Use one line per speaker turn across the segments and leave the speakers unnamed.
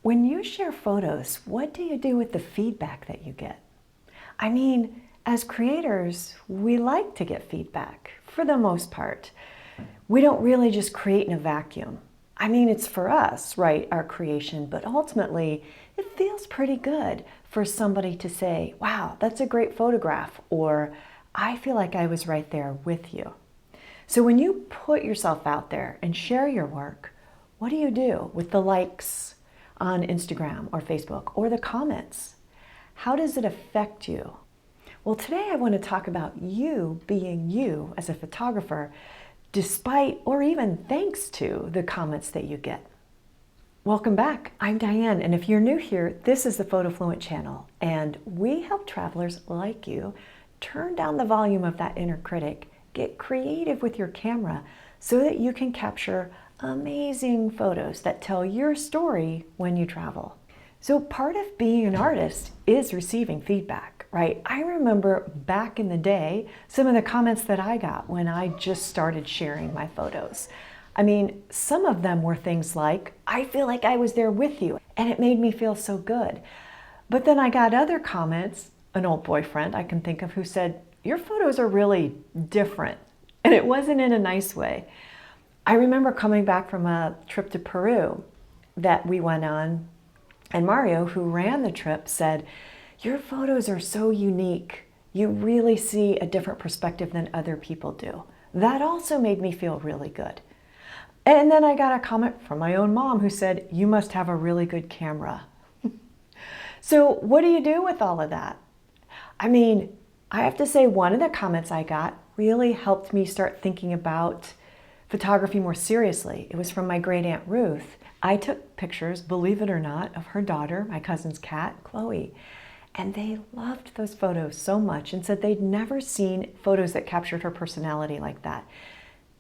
When you share photos, what do you do with the feedback that you get? I mean, as creators, we like to get feedback for the most part. We don't really just create in a vacuum. I mean, it's for us, right, our creation, but ultimately it feels pretty good for somebody to say, wow, that's a great photograph, or I feel like I was right there with you. So when you put yourself out there and share your work, what do you do with the likes on Instagram or Facebook or the comments? How does it affect you? Well, today I want to talk about you being you as a photographer, despite or even thanks to the comments that you get. Welcome back. I'm Diane, and if you're new here, this is the PhotoFluent channel, and we help travelers like you turn down the volume of that inner critic, get creative with your camera so that you can capture amazing photos that tell your story when you travel. So part of being an artist is receiving feedback, right? I remember back in the day, some of the comments that I got when I just started sharing my photos. I mean, some of them were things like, I feel like I was there with you, and it made me feel so good. But then I got other comments, an old boyfriend I can think of, who said, your photos are really different. And it wasn't in a nice way. I remember coming back from a trip to Peru that we went on, and Mario, who ran the trip, said, your photos are so unique. You really see a different perspective than other people do. That also made me feel really good. And then I got a comment from my own mom who said, you must have a really good camera. So what do you do with all of that? I mean, I have to say one of the comments I got really helped me start thinking about photography more seriously. It was from my great aunt Ruth. I took pictures, believe it or not, of her daughter, my cousin's cat, Chloe. And they loved those photos so much and said they'd never seen photos that captured her personality like that.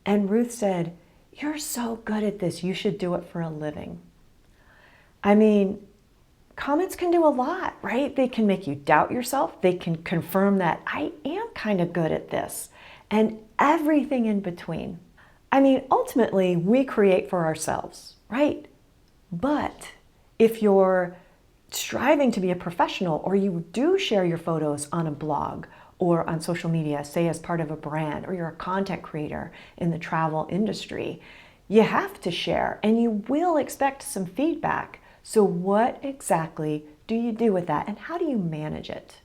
And Ruth said, you're so good at this, you should do it for a living. I mean, comments can do a lot, right? They can make you doubt yourself. They can confirm that I am kind of good at this, and everything in between. I mean, ultimately, we create for ourselves, right? But if you're striving to be a professional, or you do share your photos on a blog or on social media, say as part of a brand, or you're a content creator in the travel industry, you have to share and you will expect some feedback. So what exactly do you do with that, and how do you manage it?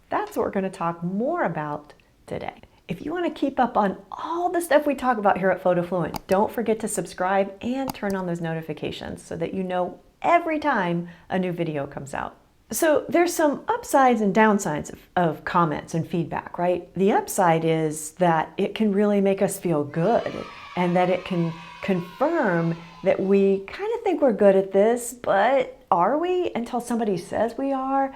That's what we're going to talk more about today. If you want to keep up on all the stuff we talk about here at PhotoFluent, don't forget to subscribe and turn on those notifications so that you know every time a new video comes out. So there's some upsides and downsides of comments and feedback, right? The upside is that it can really make us feel good, and that it can confirm that we kind of think we're good at this, but are we until somebody says we are?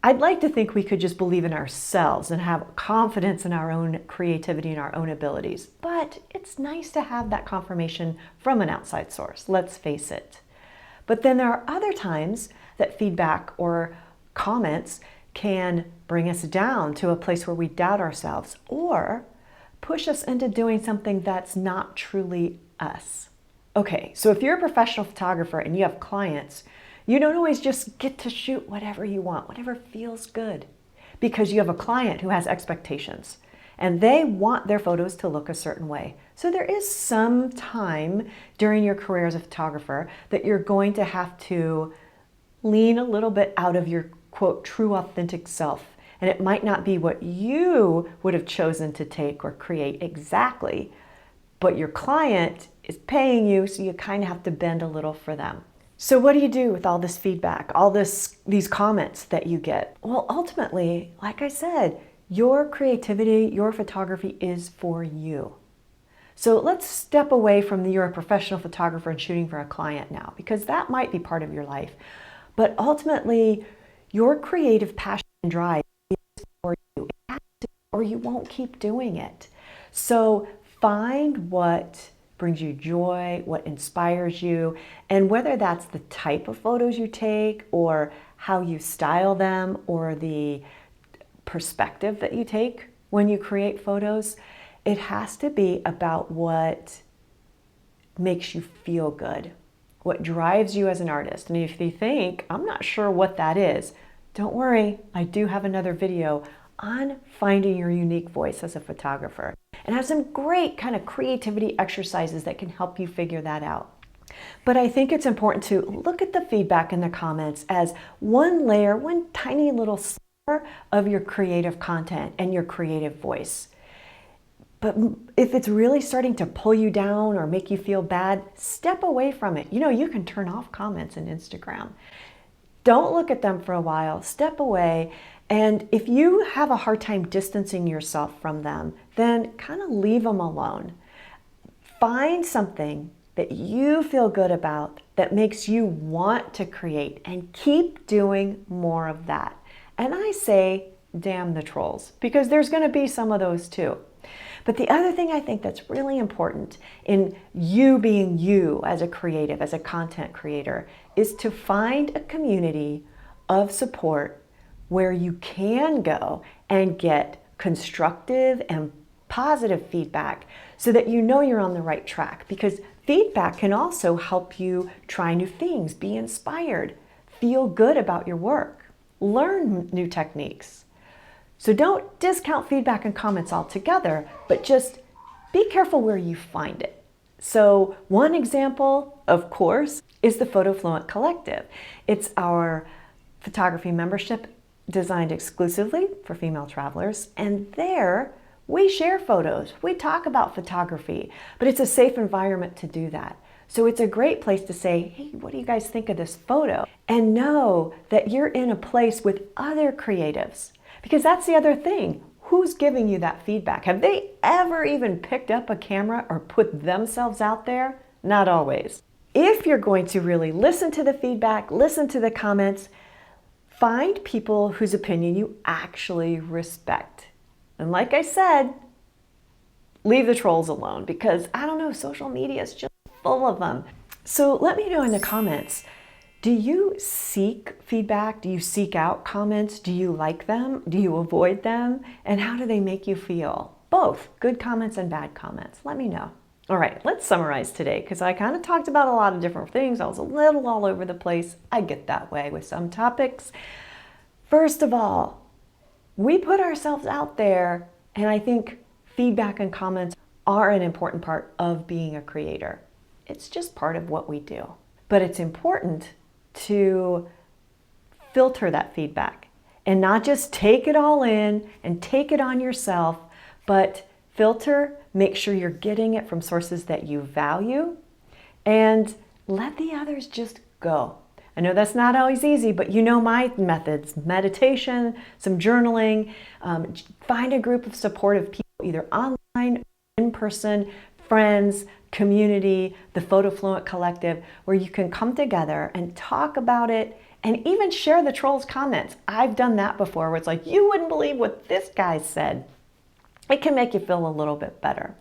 I'd like to think we could just believe in ourselves and have confidence in our own creativity and our own abilities. But it's nice to have that confirmation from an outside source, let's face it. But then there are other times that feedback or comments can bring us down to a place where we doubt ourselves or push us into doing something that's not truly us. Okay, so if you're a professional photographer and you have clients, you don't always just get to shoot whatever you want, whatever feels good, because you have a client who has expectations and they want their photos to look a certain way. So there is some time during your career as a photographer that you're going to have to lean a little bit out of your, quote, true authentic self. And it might not be what you would have chosen to take or create exactly, but your client is paying you, so you kind of have to bend a little for them. So what do you do with all this feedback, all these comments that you get? Well, ultimately, like I said, your creativity, your photography is for you. So let's step away from you're a professional photographer and shooting for a client now, because that might be part of your life. But ultimately, your creative passion and drive is for you. It has to, or you won't keep doing it. So find what brings you joy, what inspires you, and whether that's the type of photos you take or how you style them or the perspective that you take when you create photos, it has to be about what makes you feel good, what drives you as an artist. And if you think, I'm not sure what that is, don't worry, I do have another video on finding your unique voice as a photographer, and have some great kind of creativity exercises that can help you figure that out. But I think it's important to look at the feedback in the comments as one layer, one tiny little sliver of your creative content and your creative voice. But if it's really starting to pull you down or make you feel bad, step away from it. You know, you can turn off comments in Instagram. Don't look at them for a while, step away. And if you have a hard time distancing yourself from them, then kind of leave them alone. Find something that you feel good about that makes you want to create, and keep doing more of that. And I say, damn the trolls, because there's going to be some of those too. But the other thing I think that's really important in you being you as a creative, as a content creator, is to find a community of support where you can go and get constructive and positive feedback so that you know you're on the right track. Because feedback can also help you try new things, be inspired, feel good about your work, learn new techniques. So don't discount feedback and comments altogether, but just be careful where you find it. So one example, of course, is the PhotoFluent Collective. It's our photography membership designed exclusively for female travelers, and there we share photos, we talk about photography, but it's a safe environment to do that. So it's a great place to say, hey, what do you guys think of this photo? And know that you're in a place with other creatives. Because that's the other thing. Who's giving you that feedback? Have they ever even picked up a camera or put themselves out there? Not always. If you're going to really listen to the feedback, listen to the comments, find people whose opinion you actually respect. And like I said, leave the trolls alone, because I don't know, social media is just full of them. So let me know in the comments, do you seek feedback? Do you seek out comments? Do you like them? Do you avoid them? And how do they make you feel? Both good comments and bad comments. Let me know. All right, let's summarize today, because I kind of talked about a lot of different things. I was a little all over the place. I get that way with some topics. First of all, we put ourselves out there, and I think feedback and comments are an important part of being a creator. It's just part of what we do. But it's important to filter that feedback and not just take it all in and take it on yourself, but filter, make sure you're getting it from sources that you value, and let the others just go. I know that's not always easy, but you know my methods: meditation, some journaling, find a group of supportive people, either online, in person, friends, community, the PhotoFluent Collective, where you can come together and talk about it and even share the trolls' comments. I've done that before, where it's like, you wouldn't believe what this guy said. It can make you feel a little bit better.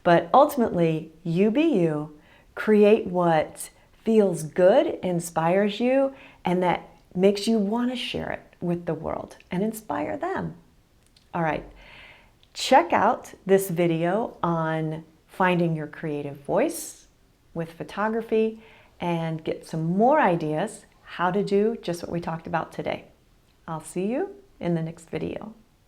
But ultimately, you be you, create what feels good, inspires you, and that makes you want to share it with the world and inspire them. All right, check out this video on finding your creative voice with photography and get some more ideas how to do just what we talked about today. I'll see you in the next video.